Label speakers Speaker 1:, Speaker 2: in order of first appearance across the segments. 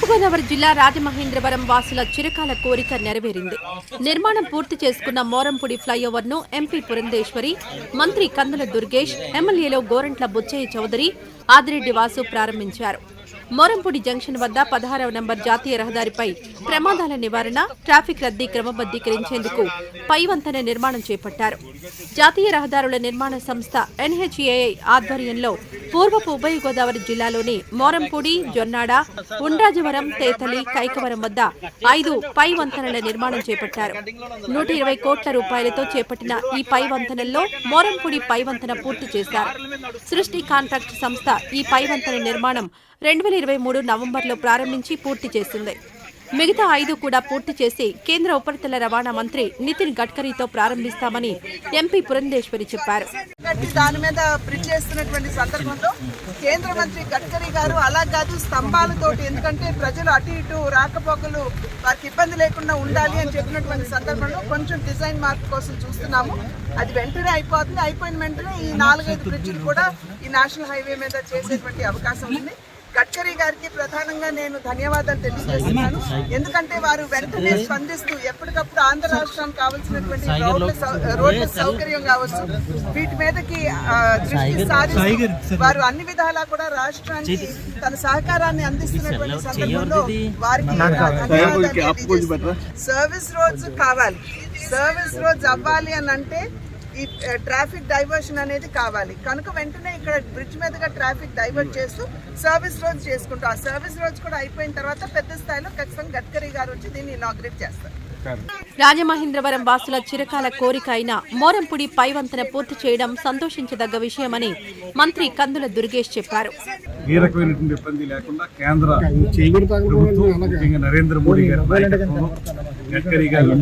Speaker 1: తూర్పుగోదావరి జిల్లా రాజమహేంద్రవరం వాసుల చిరకాల కోరిక నెరవేరింది. నిర్మాణం పూర్తి చేసుకున్న మోరంపూడి ఫ్లైఓవర్ ను ఎంపీ పురంధేశ్వరి, మంత్రి కందుల దుర్గేష్, ఎమ్మెల్యేలో గోరంట్ల బుచ్చయ్య చౌదరి, ఆదిరెడ్డి వాసు ప్రారంభించారు. మోరంపూడి జంక్షన్ వద్ద 16వ నంబర్ జాతీయ రహదారిపై ప్రమాదాల నివారణ, ట్రాఫిక్ రద్దీ క్రమబద్దీకరించేందుకు పై వంతెన నిర్మాణం చేపట్టారు. జాతీయ రహదారుల నిర్మాణ సంస్థ NHAI ఆధ్వర్యంలో పూర్వపు ఉభయ గోదావరి జిల్లాలోని మోరంపూడి, జొన్నాడ, ఉండ్రాజవరం, తేతలి, కైకవరం వద్ద 5 పై వంతెనల నిర్మాణం చేపట్టారు. 120 కోట్ల రూపాయలతో చేపట్టిన ఈ పై వంతెనల్లో మోరంపూడి పై వంతెన పూర్తి చేశారు. సృష్టి కాంట్రాక్ట్ సంస్థ ఈ పై వంతెన నిర్మాణం 2023 నవంబర్లో ప్రారంభించి పూర్తి చేసింది. మిగతా 5 కూడా పూర్తి చేసి కేంద్ర ఉపరితల రవాణా మంత్రి నితిన్ గడ్కరీతో ప్రారంభిస్తామని ఎంపీ పురంధేశ్వరి చెప్పారు.
Speaker 2: దాని మీద బ్రిడ్జ్ చేస్తున్నటువంటి సందర్భంలో కేంద్ర మంత్రి గడ్కరీ గారు అలా కాదు స్తంభాలతోటి, ఎందుకంటే ప్రజలు అటు ఇటు రాకపోకలు వారికి ఇబ్బంది లేకుండా ఉండాలి అని చెప్పినటువంటి సందర్భంలో కొంచెం డిజైన్ మార్క్ కోసం చూస్తున్నాము. అది వెంటనే అయిపోతుంది. అయిపోయిన వెంటనే ఈ 4-5 బ్రిడ్జిలు కూడా ఈ నేషనల్ హైవే మీద చేసేటువంటి అవకాశం ఉంది. గడ్కరీ గారికి ప్రధానంగా నేను ధన్యవాదాలు తెలియజేస్తున్నాను. ఎందుకంటే వారు వెంటనే స్పందిస్తూ ఎప్పటికప్పుడు ఆంధ్ర రాష్ట్రానికి కావాల్సినటువంటి రోడ్ల సౌకర్యం కావచ్చు, వీటి మీదకి దృష్టి సారిస్తూ వారు అన్ని విధాలా కూడా రాష్ట్రానికి తన సహకారాన్ని అందిస్తున్నటువంటి సందర్భంలో వారికి ధన్యవాదాలు. సర్వీస్ రోడ్స్ కావాలి. సర్వీస్ రోడ్స్ అవ్వాలి అని అంటే ఈ ట్రాఫిక్ డైవర్షన్ అనేది కావాలి. కనుక వెంటనే ఇక్కడ బ్రిడ్జ్ మీదుగా ట్రాఫిక్ డైవర్ట్ చేస్తూ సర్వీస్ రోడ్స్ చేసుకుంటాం. ఆ సర్వీస్ రోడ్స్ కూడా అయిపోయిన తర్వాత పెద్ద స్థాయిలో ఖచ్చితంగా గడ్కరీ గారు వచ్చి దీన్ని ఇనాగ్రేట్ చేస్తారు.
Speaker 1: రాజమహేంద్రవరం వాసుల చిరకాల కోరిక అయిన మోరంపూడి పై వంతెన పూర్తి చేయడం సంతోషించదగ్గ విషయమని మంత్రి కందుల దుర్గేష్ చెప్పారు.
Speaker 3: ఏ రకమైనటువంటి ఇబ్బంది లేకుండా కేంద్ర ప్రభుత్వం, ముఖ్యంగా నరేంద్ర మోడీ గారి నాయకత్వంలో గడ్కరీ గారు,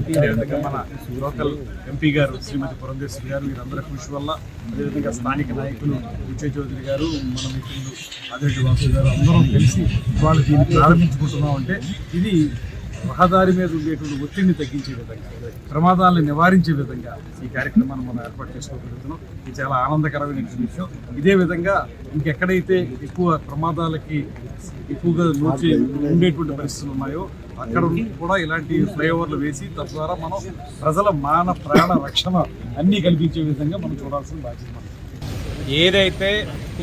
Speaker 3: మన లోకల్ ఎంపీ గారు శ్రీమతి పురంధేశ్వరి గారు, వీరందరి కృషి వల్ల, అదేవిధంగా స్థానిక నాయకులు బుచ్చయ్య చౌదరి గారు, మన మిత్రులు ఆదిరెడ్డి వాసు గారు అందరం కలిసి వాళ్ళు దీన్ని ప్రారంభించుకుంటున్నాం. అంటే ఇది రహదారి మీద ఉండేటువంటి ఒత్తిడిని తగ్గించే విధంగా, ప్రమాదాలను నివారించే విధంగా ఈ కార్యక్రమాన్ని మనం ఏర్పాటు చేసుకోగలుగుతున్నాం. ఇది చాలా ఆనందకరమైన విషయం. ఇదే విధంగా ఇంకెక్కడైతే ఎక్కువ ప్రమాదాలకి ఎక్కువగా నోచి ఉండేటువంటి పరిస్థితులు ఉన్నాయో అక్కడ కూడా ఇలాంటి ఫ్లైఓవర్లు వేసి తద్వారా మనం ప్రజల మాన ప్రాణ రక్షణ అన్నీ కల్పించే విధంగా మనం చూడాల్సిన బాధ్యత.
Speaker 4: ఏదైతే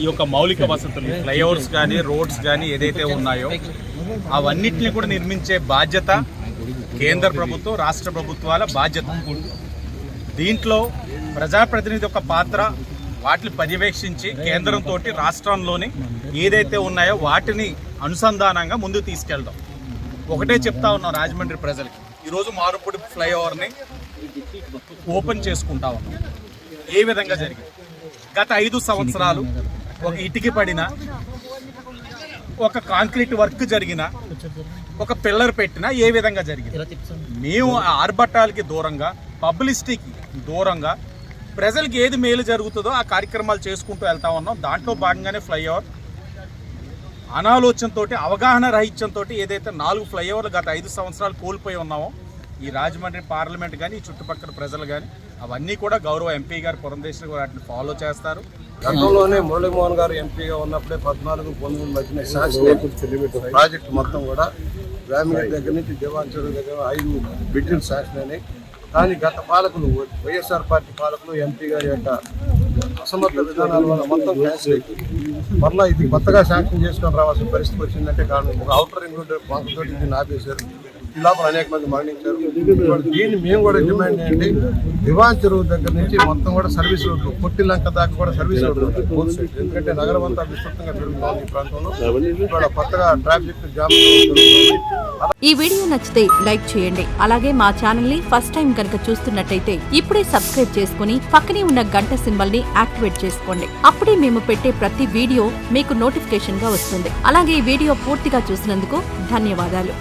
Speaker 4: ఈ యొక్క మౌలిక వసతులు, ఫ్లైఓవర్స్ కానీ రోడ్స్ కానీ ఏదైతే ఉన్నాయో అవన్నిటిని కూడా నిర్మించే బాధ్యత కేంద్ర ప్రభుత్వం, రాష్ట్ర ప్రభుత్వాల బాధ్యత. దీంట్లో ప్రజాప్రతినిధి యొక్క పాత్ర, వాటిని పర్యవేక్షించి కేంద్రంతో రాష్ట్రంలోని ఏదైతే ఉన్నాయో వాటిని అనుసంధానంగా ముందుకు తీసుకెళ్దాం. ఒకటే చెప్తా ఉన్నాం రాజమండ్రి ప్రజలకి, ఈరోజు మారుపూడి ఫ్లైఓవర్ని ఓపెన్ చేసుకుంటా ఉన్నాం. ఏ విధంగా జరిగింది? గత 5 సంవత్సరాలు ఒక ఇటుక పడిన, ఒక కాంక్రీట్ వర్క్ జరిగిన, ఒక పిల్లర్ పెట్టినా ఏ విధంగా జరిగింది? మేము ఆర్భటాలకి దూరంగా, పబ్లిసిటీకి దూరంగా ప్రజలకి ఏది మేలు జరుగుతుందో ఆ కార్యక్రమాలు చేసుకుంటూ వెళ్తా ఉన్నాం. దాంట్లో భాగంగానే ఫ్లైఓవర్ అనాలోచనతో, అవగాహన రహిత్యంతో ఏదైతే 4 ఫ్లైఓవర్లు గత 5 సంవత్సరాలు కోల్పోయి ఉన్నామో ఈ రాజమండ్రి పార్లమెంట్ కానీ, ఈ చుట్టుపక్కల ప్రజలు కానీ అవన్నీ కూడా గౌరవ ఎంపీ గారు పురంధేశ్వరి గారు వాటిని ఫాలో చేస్తారు.
Speaker 5: గతంలోనే మురళీమోహన్ గారు ఎంపీగా ఉన్నప్పుడే 14-19 మధ్యన ప్రాజెక్టు మొత్తం కూడా గ్రామీణ దగ్గర నుంచి దివాన్ చెరువు దగ్గర 5 బిడ్డలు శాంక్షన్ అయినాయి. కానీ గత పాలకులు, వైఎస్ఆర్ పార్టీ పాలకులు, ఎంపీ గారి యొక్క అసమర్థ విధానాల వల్ల మొత్తం క్యాన్సిల్ అయిపోయింది. మరలా ఇది కొత్తగా శాంక్షన్ చేసుకొని రావాల్సిన పరిస్థితి వచ్చిందంటే కారణం ఒక ఔటర్ రింగ్ రోడ్ పంపుతో దీన్ని ఆపేశారు. ఈ లోపల అనేక మంది మరణించారు. దీన్ని మేము కూడా డిమాండ్ చేయండి. దివాన్ చెరువు దగ్గర నుంచి మొత్తం కూడా సర్వీస్ రోడ్లు, పొట్టిలంక దాకా కూడా సర్వీస్ రోడ్లు, ఎందుకంటే నగరం అంతా విస్తృతంగా పెరుగుతుంది. ఈ ప్రాంతంలో ఇక్కడ కొత్తగా ట్రాఫిక్ జామ్.
Speaker 1: ఈ వీడియో నచ్చితే లైక్ చేయండి. అలాగే మా ఛానల్ ని ఫస్ట్ టైం కనుక చూస్తున్నట్టయితే ఇప్పుడే సబ్స్క్రైబ్ చేసుకుని పక్కనే ఉన్న గంట సింబల్ ని యాక్టివేట్ చేసుకోండి. అప్పుడే మేము పెట్టే ప్రతి వీడియో మీకు నోటిఫికేషన్ గా వస్తుంది. అలాగే ఈ వీడియో పూర్తిగా చూసినందుకు ధన్యవాదాలు.